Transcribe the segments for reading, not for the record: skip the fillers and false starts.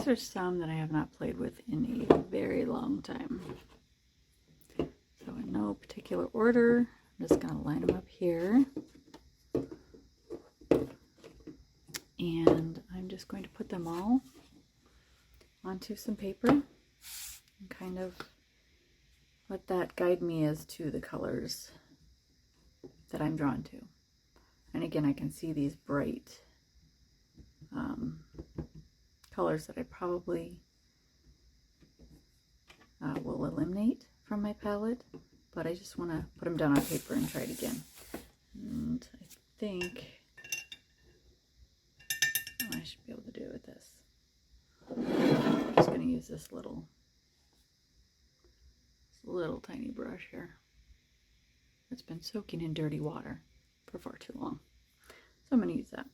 are some that I have not played with in a very long time. So in no particular order, I'm just going to line them up here. And I'm just going to put them all onto some paper and kind of let that guide me as to the colors that I'm drawn to. And again, I can see these bright colors that I probably will eliminate from my palette, but I just want to put them down on paper and try it again. And I think I should be able to do it with this. I'm just going to use this little tiny brush here. It's been soaking in dirty water for far too long. So I'm going to use that.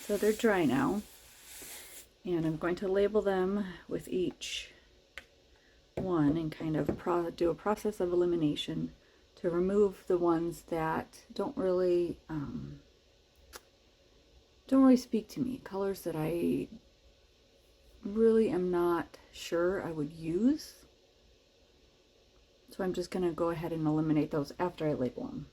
So they're dry now, and I'm going to label them with each one and kind of do a process of elimination to remove the ones that don't really speak to me, colors that I really am not sure I would use. So I'm just going to go ahead and eliminate those after I label them.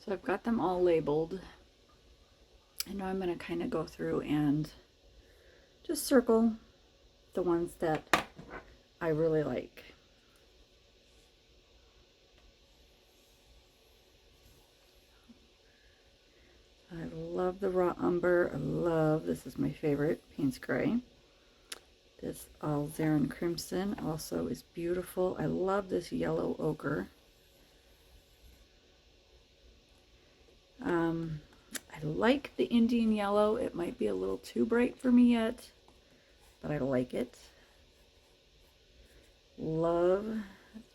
So I've got them all labeled, and now I'm going to kind of go through and just circle the ones that I really like. I love the raw umber. I love, this is my favorite, Payne's Gray. This Alizarin Crimson also is beautiful. I love this yellow ochre. I like the Indian yellow. It might be a little too bright for me yet, but I like it. Love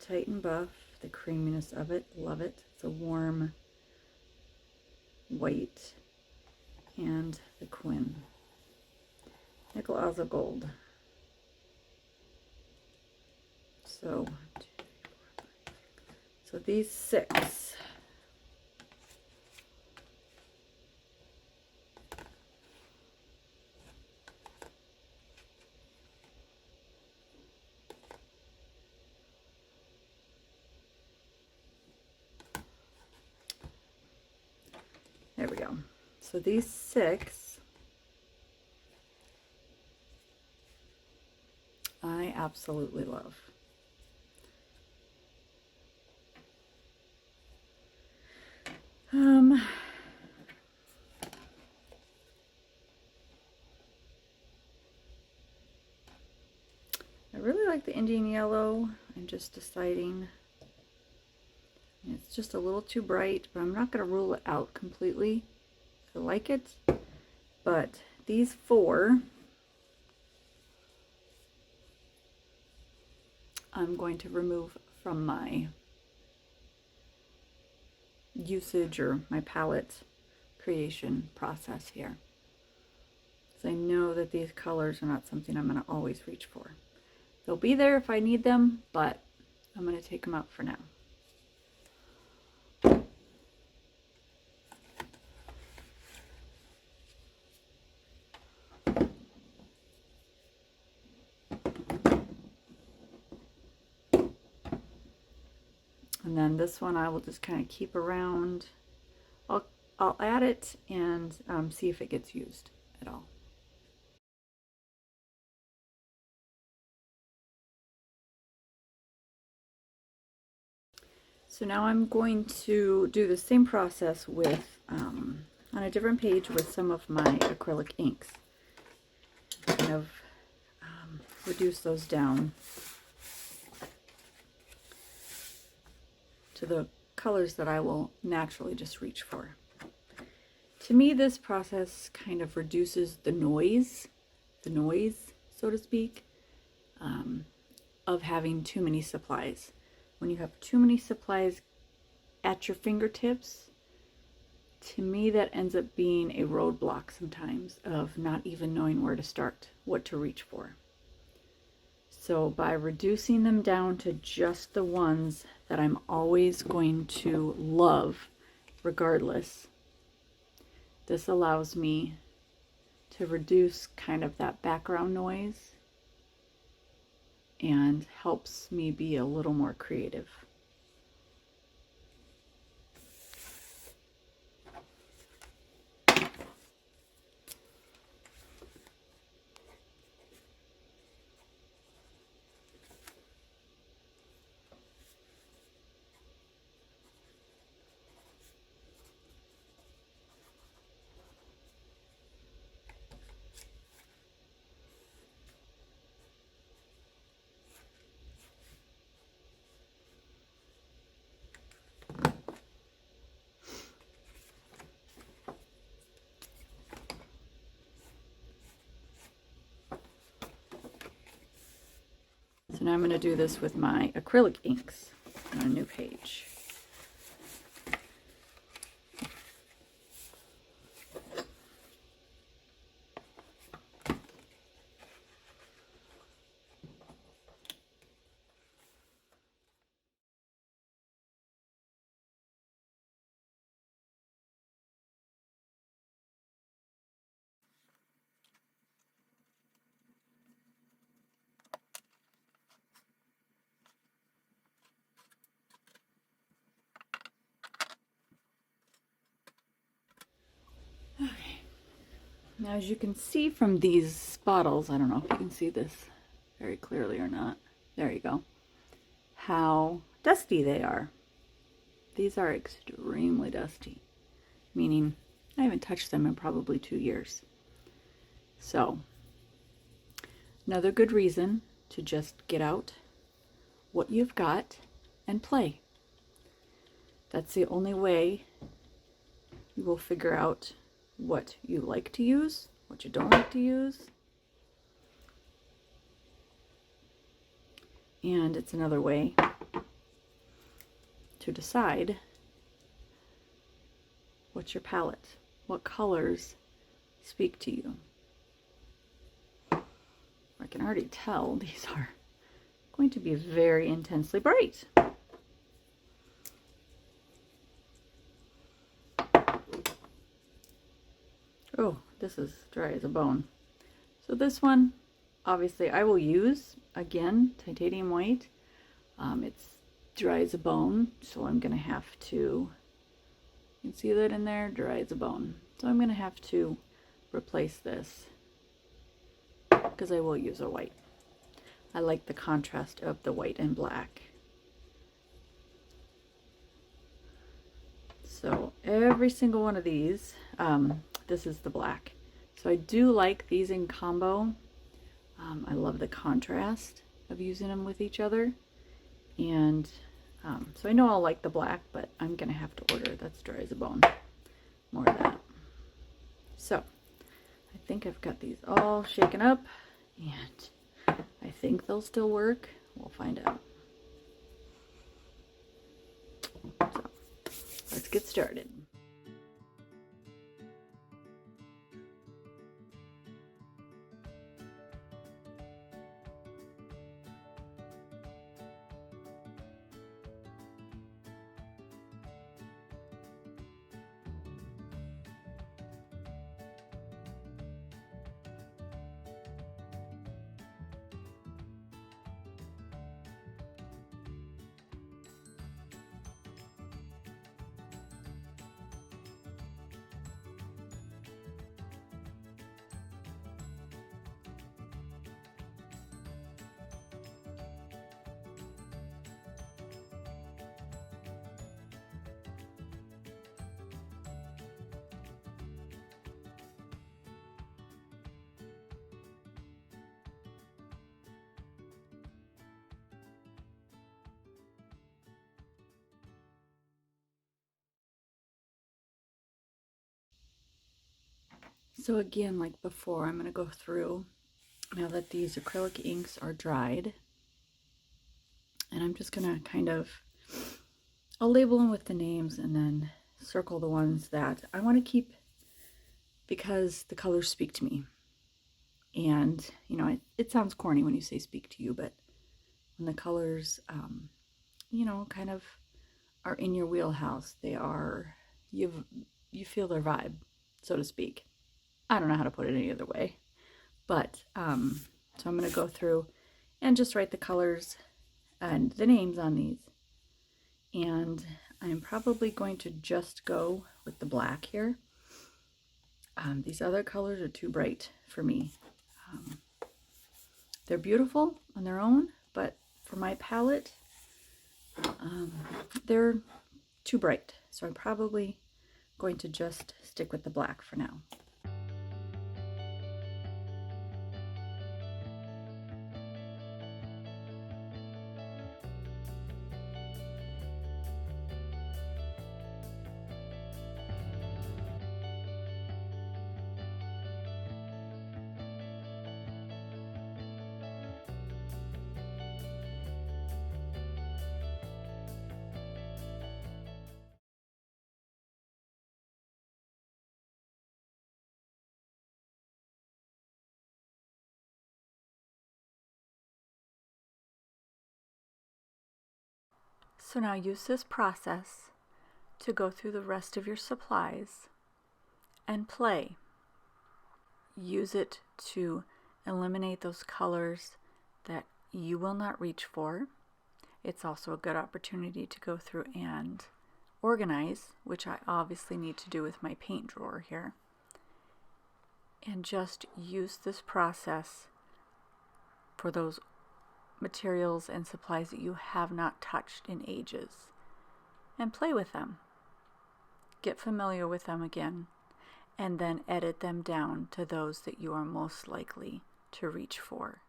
Titan Buff, the creaminess of it. Love it. It's a warm white. And the Quinn. Nickel Azle Gold. So these 6. There we go. So these 6, I absolutely love. I really like the Indian yellow. I'm just deciding. It's just a little too bright, but I'm not going to rule it out completely. I like it, but these 4 I'm going to remove from my usage or my palette creation process here. So I know that these colors are not something I'm going to always reach for. They'll be there if I need them, but I'm going to take them out for now. And then this one I will just kind of keep around. I'll add it and see if it gets used at all. So now I'm going to do the same process with on a different page with some of my acrylic inks. Kind of reduce those down to the colors that I will naturally just reach for. To me, this process kind of reduces the noise, so to speak, of having too many supplies. When you have too many supplies at your fingertips, to me that ends up being a roadblock sometimes of not even knowing where to start, what to reach for. So by reducing them down to just the ones that I'm always going to love regardless, this allows me to reduce kind of that background noise and helps me be a little more creative. So now I'm going to do this with my acrylic inks on a new page. Okay. Now, as you can see from these bottles, I don't know if you can see this very clearly or not. There you go. How dusty they are. These are extremely dusty, meaning I haven't touched them in probably 2 years. So, another good reason to just get out what you've got and play. That's the only way you will figure out what you like to use, what you don't like to use. And it's another way to decide what's your palette, what colors speak to you. I can already tell these are going to be very intensely bright. Oh, this is dry as a bone. So this one, obviously I will use, again, titanium white. It's dry as a bone, so I'm gonna have to, you can see that in there, dry as a bone. So I'm gonna have to replace this because I will use a white. I like the contrast of the white and black. So every single one of these, this is the black. So I do like these in combo. I love the contrast of using them with each other. And so I know I'll like the black, but I'm gonna have to order, that's dry as a bone, more of that. So I think I've got these all shaken up, and I think they'll still work. We'll find out. So let's get started. So again, like before, I'm going to go through, now that these acrylic inks are dried, and I'm just going to kind of, I'll label them with the names and then circle the ones that I want to keep because the colors speak to me. And, you know, it sounds corny when you say speak to you, but when the colors, you know, kind of are in your wheelhouse, they are, you feel their vibe, so to speak. I don't know how to put it any other way. But, so I'm going to go through and just write the colors and the names on these. And I'm probably going to just go with the black here. These other colors are too bright for me. They're beautiful on their own, but for my palette, they're too bright. So I'm probably going to just stick with the black for now. So now use this process to go through the rest of your supplies and play. Use it to eliminate those colors that you will not reach for. It's also a good opportunity to go through and organize, which I obviously need to do with my paint drawer here. And just use this process for those materials and supplies that you have not touched in ages. And play with them. Get familiar with them again, and then edit them down to those that you are most likely to reach for.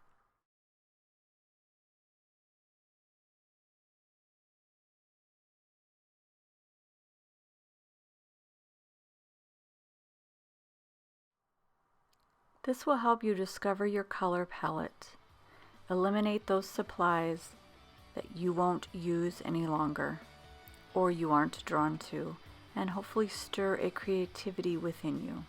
This will help you discover your color palette, eliminate those supplies that you won't use any longer or you aren't drawn to, and hopefully stir a creativity within you.